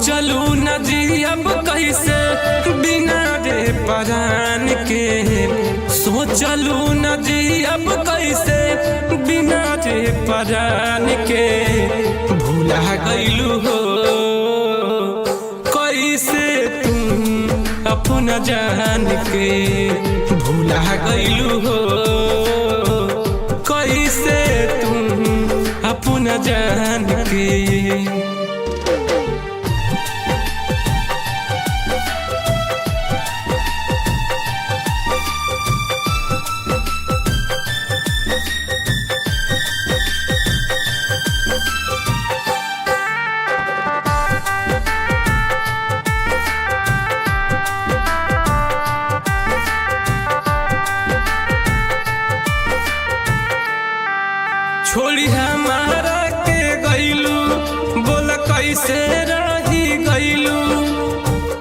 सोचलू न जी अब कैसे बिना रे परान के, सोचलू न जी अब कैसे बिना रे परान के। भूला गईलू हो कैसे तुम अपना जान के, भूला गईलू हो कैसे तुम अपना जान के। छोड़ी हमारा के गईलू, बोल कैसे रही गईलू।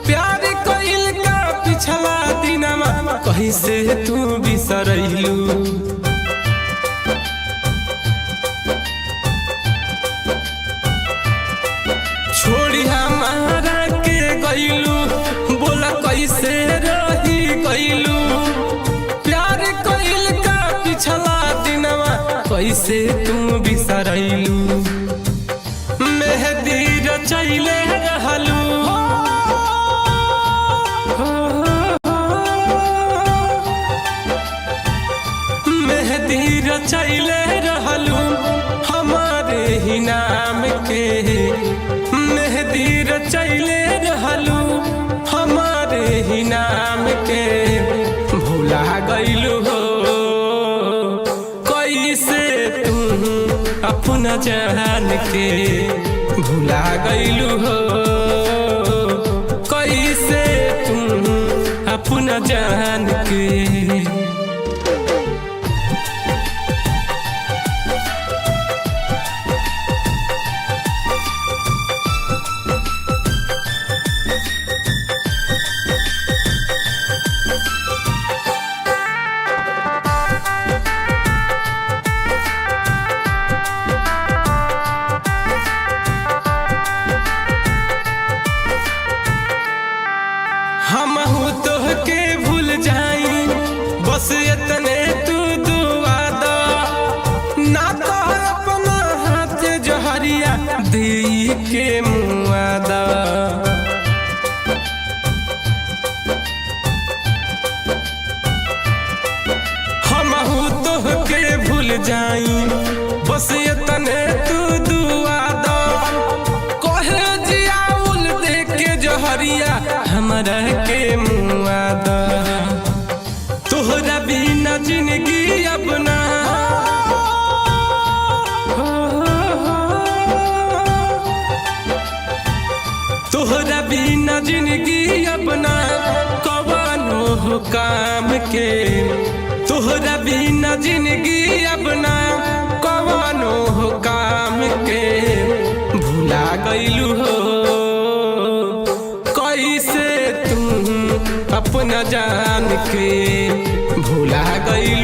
प्यार कइल का पिछला दिनमा कैसे तू बिसरैलू। छोड़ी हमारा के गईलू, बोल कैसे रही गईलू। प्यार कइल का पिछला दिनमा कैसे तू बिसरैलू। मेहंदी रचैले रहलू, मेहंदी रचैले रहलू हमारे ही नाम के। मेहंदी रचैले रहलू हमारे ही नाम के। भूला गईलू हो अपना जान के, भूला गईलू हो कैसे तुम अपना जान के। हम तोहके भूल जाई बस इतने तू दुआ दा। ना तो अपना हाथ जहरिया दी के मुआ दा। हम तोहके भूल जाई बस इतने तू दुआ दा। कहे जियाउल देख के जहरिया हमरा के मुआ दा। तोहरा बिना जिंदगी अपना, तोहरा बिना जिंदगी अपना कवनो हो काम के। तोहरा बिना जिंदगी अपना कवनो हो काम के। भूला गईलू हो कैसे तुम अपना जान के, भूला गईलू